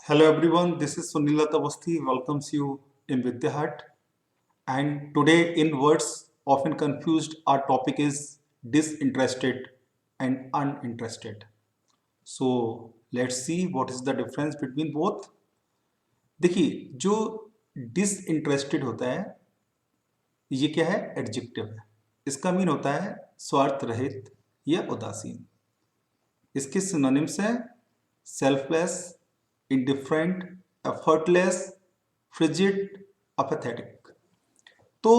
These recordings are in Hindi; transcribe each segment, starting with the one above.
Hello everyone, this is Sunil Awasthi welcomes you in Vidya Hut. And today in words often confused, our topic is disinterested and uninterested. So let's see what is the difference between both. देखिए जो डिसइंटरेस्टेड होता है ये क्या है एडजेक्टिव है। इसका मीन होता है स्वार्थ रहित या उदासीन। इसके सिनोनिम्स हैं सेल्फलेस, इंडिफरेंट, एफर्टलेस, फ्रिजिड, अपेथेटिक। तो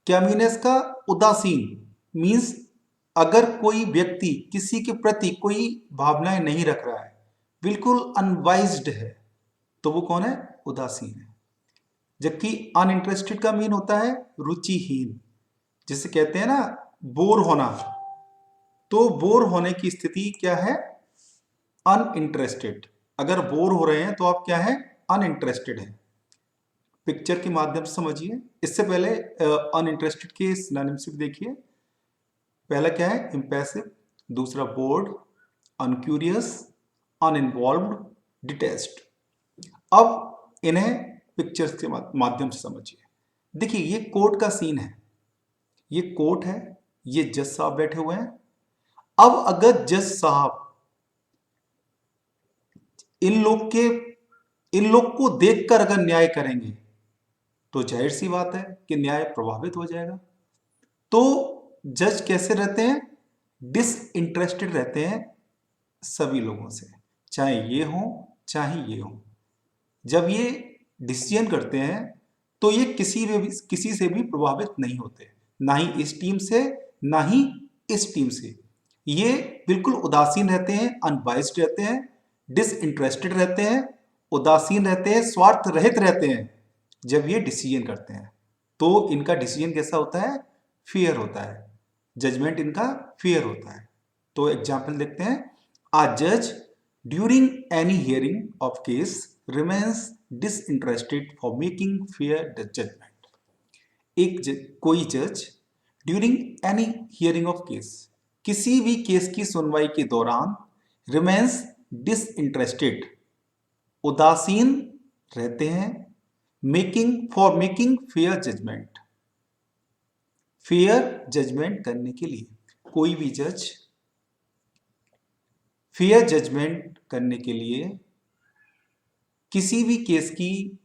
क्या मीन है इसका? उदासीन मीन्स अगर कोई व्यक्ति किसी के प्रति कोई भावनाएं नहीं रख रहा है, बिल्कुल अनवाइज्ड है, तो वो कौन है? उदासीन है। जबकि अनइंटरेस्टेड का मीन होता है रुचिहीन, जिसे कहते हैं ना बोर होना। तो बोर होने की स्थिति क्या है? अनइंटरेस्टेड। अगर बोर हो रहे हैं तो आप क्या है? अनइंटरेस्टेड है। पिक्चर के माध्यम से समझिए। इससे पहले अनइंटरेस्टेड के सिनोनिम्स भी देखिए। पहला क्या है? इम्पैसिव, दूसरा बोर्ड, अनक्यूरियस, अनइन्वॉल्व्ड, डिटैच्ड। अब इन्हें पिक्चर्स के माध्यम से समझिए। देखिए ये कोर्ट का सीन है, ये कोर्ट है, ये जज साहब बैठे हुए हैं। अब अगर जज साहब इन लोग को देखकर अगर न्याय करेंगे तो जाहिर सी बात है कि न्याय प्रभावित हो जाएगा। तो जज कैसे रहते हैं? डिसइंटरेस्टेड रहते हैं सभी लोगों से, चाहे ये हो चाहे ये हो। जब ये डिसीजन करते हैं तो ये किसी से भी प्रभावित नहीं होते, ना ही इस टीम से ना ही इस टीम से। ये बिल्कुल उदासीन रहते हैं, अनबाइस्ड रहते हैं, डिसइंटरेस्टेड रहते हैं, उदासीन रहते हैं, स्वार्थ रहित रहते हैं जब ये डिसीजन करते हैं। तो इनका डिसीजन कैसा होता है? फेयर होता है। जजमेंट इनका फेयर होता है। तो एग्जाम्पल देखते हैं। आ जज during any hearing of case remains disinterested for making fair judgment. कोई जज during any hearing of case, किसी भी केस की सुनवाई के दौरान, रिमेन्स डिसइंटरेस्टेड, उदासीन रहते हैं, making fair judgment, fair judgment करने के लिए। कोई भी जज फेयर जजमेंट करने के लिए किसी भी केस की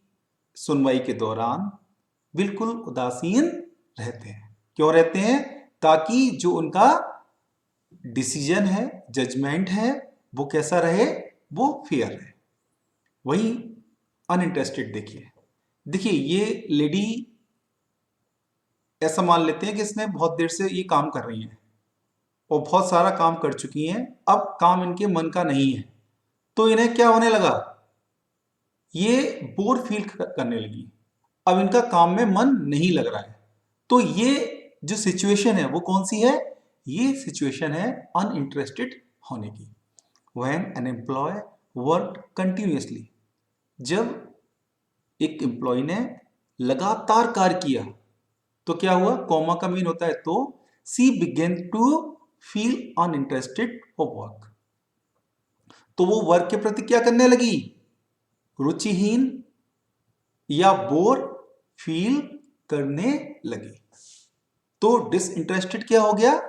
सुनवाई के दौरान बिल्कुल उदासीन रहते हैं। क्यों रहते हैं? ताकि जो उनका डिसीजन है, जजमेंट है, वो कैसा रहे? वो फेयर रहे। वही अनइंटरेस्टेड देखिए ये लेडी, ऐसा मान लेते हैं कि इसने बहुत देर से ये काम कर रही हैं और बहुत सारा काम कर चुकी हैं। अब काम इनके मन का नहीं है, तो इन्हें क्या होने लगा? ये बोर फील करने लगी। अब इनका काम में मन नहीं लग रहा है। तो ये जो सिचुएशन है वो कौन सी है? ये सिचुएशन है अनइंटरेस्टेड होने की। When an employee work continuously, जब एक एम्प्लॉय ने लगातार कार्य किया तो क्या हुआ? कॉमा का मीन होता है तो she begin to feel uninterested of work. तो वो वर्क के प्रति क्या करने लगी? रुचिहीन या बोर फील करने लगी। तो डिसइंटरेस्टेड क्या हो गया?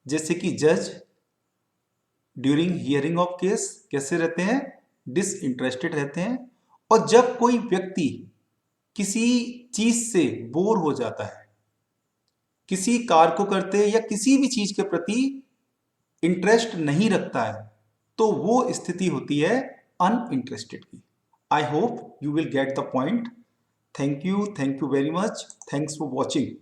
जैसे कि जज ड्यूरिंग हियरिंग ऑफ केस कैसे रहते हैं? डिसइंटरेस्टेड रहते हैं। और जब कोई व्यक्ति किसी चीज से बोर हो जाता है, किसी कार्य को करते या किसी भी चीज के प्रति इंटरेस्ट नहीं रखता है, तो वो स्थिति होती है अनइंटरेस्टेड की। I hope you will get the point. Thank you very much. Thanks for watching.